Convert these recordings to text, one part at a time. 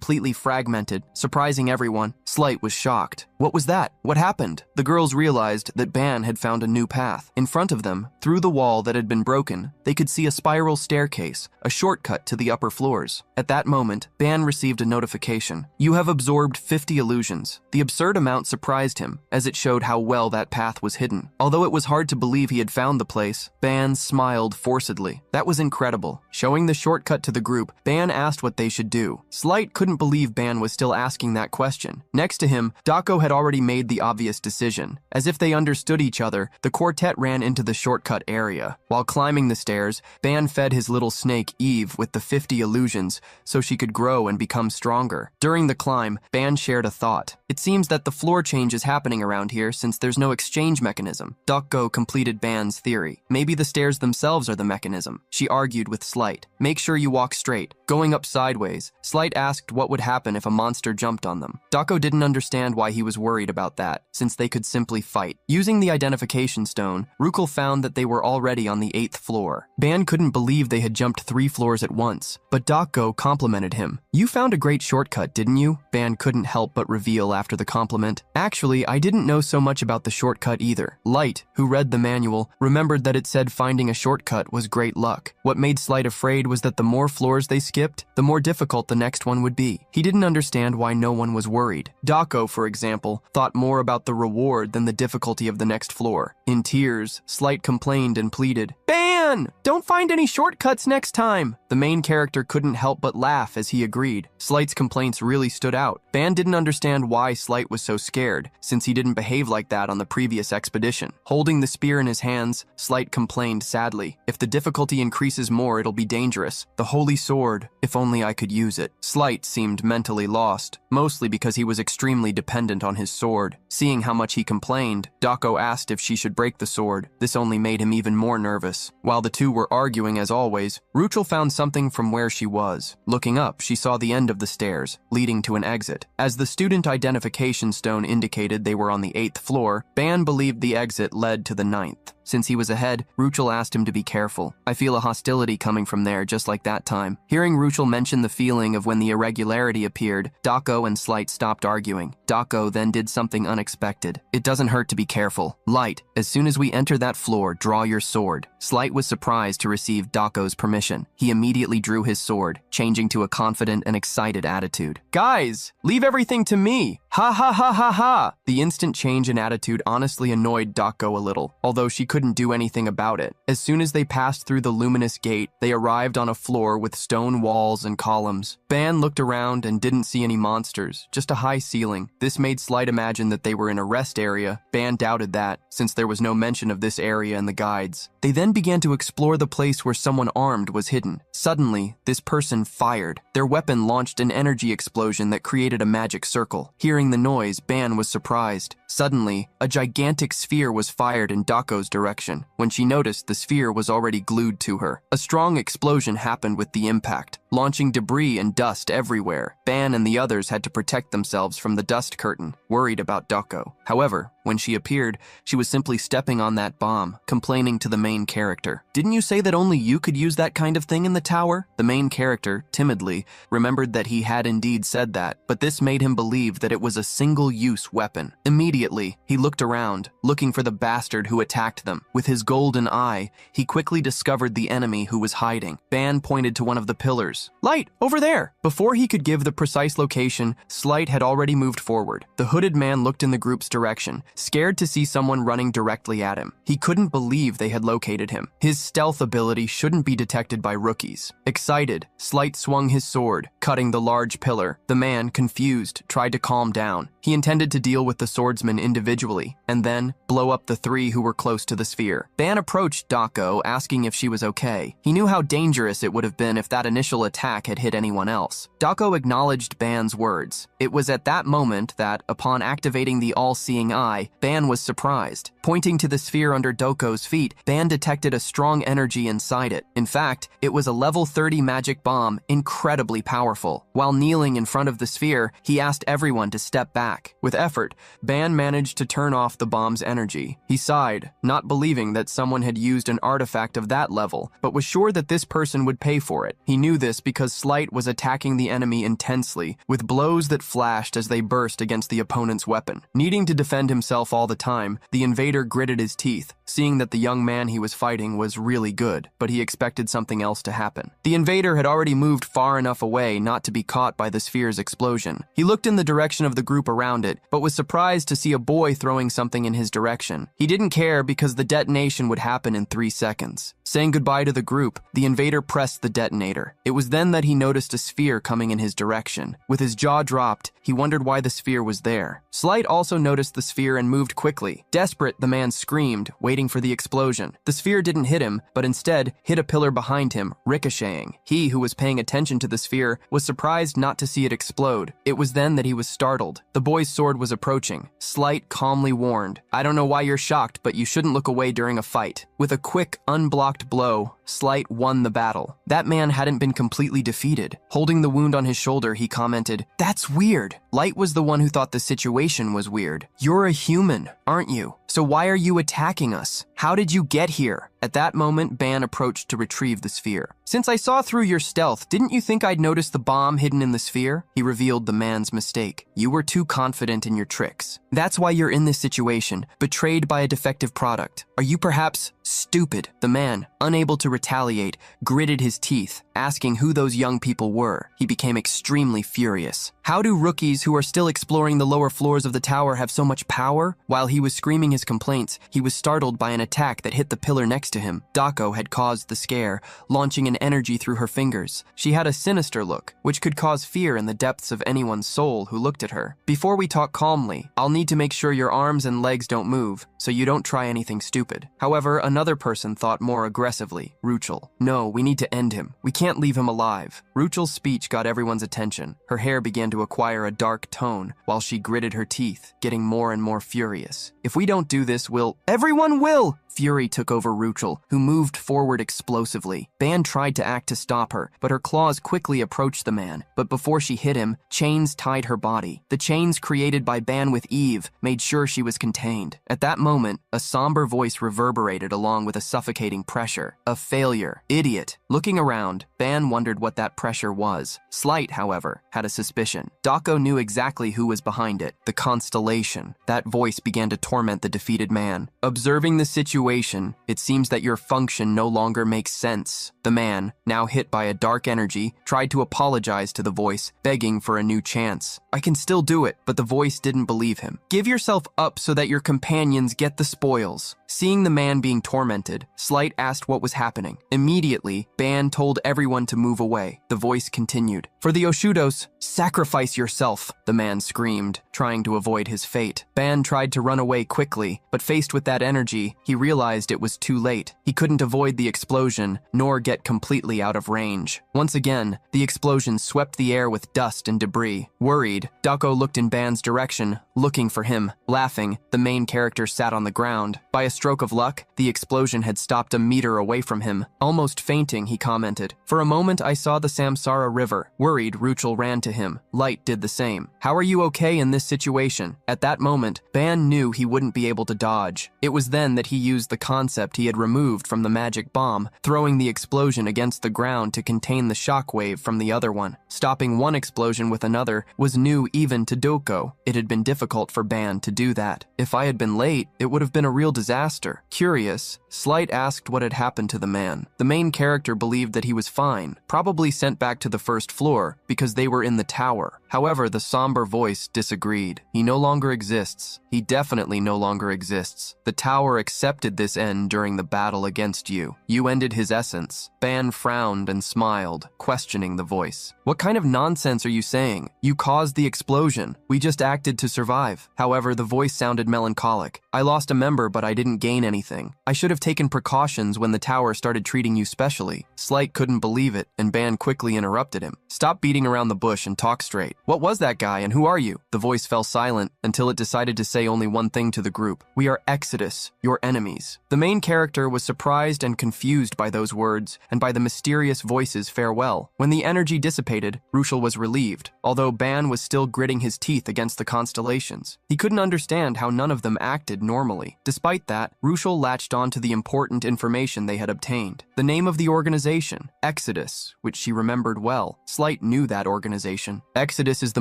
completely fragmented, surprising everyone. Slight was shocked. What was that? What happened? The girls realized that Ban had found a new path. In front of them, through the wall that had been broken, they could see a spiral staircase, a shortcut to the upper floors. At that moment, Ban received a notification. You have absorbed 50 illusions. The absurd amount surprised him, as it showed how well that path was hidden. Although it was hard to believe he had found the place, Ban smiled forcedly. That was incredible. Showing the shortcut to the group, Ban asked what they should do. Slight couldn't believe Ban was still asking that question. Next to him, Dako had already made the obvious decision. As if they understood each other, the quartet ran into the shortcut area. While climbing the stairs, Ban fed his little snake Eve with the 50 illusions so she could grow and become stronger. During the climb, Ban shared a thought. It seems that the floor change is happening around here since there's no exchange mechanism. Dako completed Ban's theory. Maybe the stairs themselves are the mechanism. She argued with Slight. Make sure you walk straight. Going up sideways, Slight asked what would happen if a monster jumped on them. Dako didn't understand why he was worried about that, since they could simply fight. Using the identification stone, Rukel found that they were already on the 8th floor. Ban couldn't believe they had jumped 3 floors at once, but Dako complimented him. You found a great shortcut, didn't you? Ban couldn't help but reveal after the compliment. Actually, I didn't know so much about the shortcut either. Light, who read the manual, remembered that it said finding a shortcut was great luck. What made Slight afraid was that the more floors they skipped, the more difficult the next one would be. He didn't understand why no one was worried. Dako, for example, thought more about the reward than the difficulty of the next floor. In tears, Slight complained and pleaded, Ban! Don't find any shortcuts next time! The main character couldn't help but laugh as he agreed. Slight's complaints really stood out. Ban didn't understand why Slight was so scared, since he didn't behave like that on the previous expedition. Holding the spear in his hands, Slight complained sadly. If the difficulty increases more, it'll be dangerous. The holy sword, if only I could use it. Slight seemed mentally lost, mostly because he was extremely dependent on his sword. Seeing how much he complained, Dako asked if she should break the sword. This only made him even more nervous. While the two were arguing as always, Ruchel found something from where she was. Looking up, she saw the end of the stairs, leading to an exit. As the student identification stone indicated they were on the 8th floor, Ban believed the exit led to the 9th. Since he was ahead, Ruchel asked him to be careful. I feel a hostility coming from there just like that time. Hearing Ruchel mention the feeling of when the irregularity appeared, Dako and Slight stopped arguing. Dako then did something unexpected. It doesn't hurt to be careful. Light, as soon as we enter that floor, draw your sword. Slight was surprised to receive Dako's permission. He immediately drew his sword, changing to a confident and excited attitude. Guys, leave everything to me. Ha ha ha ha ha. The instant change in attitude honestly annoyed Dako a little, although she couldn't do anything about it. As soon as they passed through the luminous gate, they arrived on a floor with stone walls and columns. Ban looked around and didn't see any monsters, just a high ceiling. This made Slight imagine that they were in a rest area. Ban doubted that, since there was no mention of this area in the guides. They then began to explore the place where someone armed was hidden. Suddenly, this person fired. Their weapon launched an energy explosion that created a magic circle. Hearing the noise, Ban was surprised. Suddenly, a gigantic sphere was fired in Dako's direction. When she noticed, the sphere was already glued to her. A strong explosion happened with the impact, launching debris and dust everywhere. Ban and the others had to protect themselves from the dust curtain, worried about Dako. However, when she appeared, she was simply stepping on that bomb, complaining to the main character. Didn't you say that only you could use that kind of thing in the tower? The main character, timidly, remembered that he had indeed said that, but this made him believe that it was a single-use weapon. Immediately, he looked around, looking for the bastard who attacked them. With his golden eye, he quickly discovered the enemy who was hiding. Ban pointed to one of the pillars. Light, over there! Before he could give the precise location, Slight had already moved forward. The hooded man looked in the group's direction, scared to see someone running directly at him. He couldn't believe they had located him. His stealth ability shouldn't be detected by rookies. Excited, Slight swung his sword, cutting the large pillar. The man, confused, tried to calm down. He intended to deal with the swordsman individually, and then blow up the 3 who were close to the sphere. Ban approached Dako, asking if she was okay. He knew how dangerous it would have been if that initial attack had hit anyone else. Dako acknowledged Ban's words. It was at that moment that, upon activating the all-seeing eye, Ban was surprised. Pointing to the sphere under Dako's feet, Ban detected a strong energy inside it. In fact, it was a level 30 magic bomb, incredibly powerful. While kneeling in front of the sphere, he asked everyone to step back. With effort, Ban managed to turn off the bomb's energy. He sighed, not believing that someone had used an artifact of that level, but was sure that this person would pay for it. He knew this because Slight was attacking the enemy intensely, with blows that flashed as they burst against the opponent's weapon. Needing to defend himself all the time, the invader gritted his teeth, seeing that the young man he was fighting was really good, but he expected something else to happen. The invader had already moved far enough away not to be caught by the sphere's explosion. He looked in the direction of the group around it, but was surprised to see a boy throwing something in his direction. He didn't care because the detonation would happen in 3 seconds. Saying goodbye to the group, the invader pressed the detonator. It was then that he noticed a sphere coming in his direction. With his jaw dropped, he wondered why the sphere was there. Slight also noticed the sphere and moved quickly. Desperate, the man screamed, waiting for the explosion. The sphere didn't hit him, but instead hit a pillar behind him, ricocheting. He, who was paying attention to the sphere, was surprised not to see it explode. It was then that he was startled. The boy's sword was approaching. Slight calmly warned, "I don't know why you're shocked, but you shouldn't look away during a fight." With a quick, unblocked blow, Slight won the battle. That man hadn't been completely defeated. Holding the wound on his shoulder, he commented, "That's weird." Light was the one who thought the situation was weird. "You're a human, aren't you? So why are you attacking us? How did you get here?" At that moment, Ban approached to retrieve the sphere. "Since I saw through your stealth, didn't you think I'd notice the bomb hidden in the sphere?" He revealed the man's mistake. "You were too confident in your tricks. That's why you're in this situation, betrayed by a defective product. Are you perhaps stupid?" The man, unable to retaliate, gritted his teeth, asking who those young people were. He became extremely furious. How do rookies who are still exploring the lower floors of the tower have so much power? While he was screaming his complaints, he was startled by an attack that hit the pillar next to him. Dako had caused the scare, launching an energy through her fingers. She had a sinister look, which could cause fear in the depths of anyone's soul who looked at her. "Before we talk calmly, I'll need to make sure your arms and legs don't move, so you don't try anything stupid." However, another person thought more aggressively, Ruchel. "No, we need to end him. We can't leave him alive." Ruchel's speech got everyone's attention. Her hair began to acquire a dark tone, while she gritted her teeth, getting more and more furious. "If we don't do this, everyone will!" Fury took over Ruchel, who moved forward explosively. Ban tried to act to stop her, but her claws quickly approached the man. But before she hit him, chains tied her body. The chains created by Ban with Eve made sure she was contained. At that moment, a somber voice reverberated along with a suffocating pressure. "A failure. Idiot." Looking around, Ban wondered what that pressure was. Slight, however, had a suspicion. Dako knew exactly who was behind it. The Constellation. That voice began to torment the defeated man. "Observing the situation, it seems that your function no longer makes sense." The man, now hit by a dark energy, tried to apologize to the voice, begging for a new chance. "I can still do it," but the voice didn't believe him. "Give yourself up so that your companions get the spoils." Seeing the man being tormented, Slight asked what was happening. Immediately, Ban told everyone to move away. The voice continued, "For the Oshudos, sacrifice yourself," the man screamed, trying to avoid his fate. Ban tried to run away quickly, but faced with that energy, he realized it was too late. He couldn't avoid the explosion, nor get completely out of range. Once again, the explosion swept the air with dust and debris. Worried, Dako looked in Ban's direction, looking for him. Laughing, the main character sat on the ground. By a stroke of luck, the explosion had stopped a meter away from him. Almost fainting, he commented, "For a moment I saw the Samsara River." Worried, Ruchel ran to him. Light did the same. "How are you okay in this situation?" At that moment, Ban knew he wouldn't be able to dodge. It was then that he used the concept he had removed from the magic bomb, throwing the explosion against the ground to contain the shockwave from the other one. Stopping one explosion with another was new even to Dako. It had been difficult for Ban to do that. "If I had been late, it would have been a real disaster." Curious, Slight asked what had happened to the man. The main character believed that he was fine, probably sent back to the first floor because they were in the tower. However, the somber voice disagreed. "He no longer exists. He definitely no longer exists. The tower accepted this end during the battle against you. You ended his essence." Ban frowned and smiled, questioning the voice. "What kind of nonsense are you saying? You caused the explosion. We just acted to survive." However, the voice sounded melancholic. "I lost a member, but I didn't gain anything. I should have taken precautions when the tower started treating you specially." Slight couldn't believe it, and Ban quickly interrupted him. "Stop beating around the bush and talk straight. What was that guy and who are you? The voice fell silent until it decided to say only one thing to the group. We are Exodus, your enemies. The main character was surprised and confused by those words and by the mysterious voice's farewell. When the energy dissipated, Rushel was relieved, although Ban was still gritting his teeth against the constellations. He couldn't understand how none of them acted normally. Despite that, Rushel latched on to the important information they had obtained. The name of the organization, Exodus, which she remembered well. Slight knew that organization. Exodus is the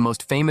most famous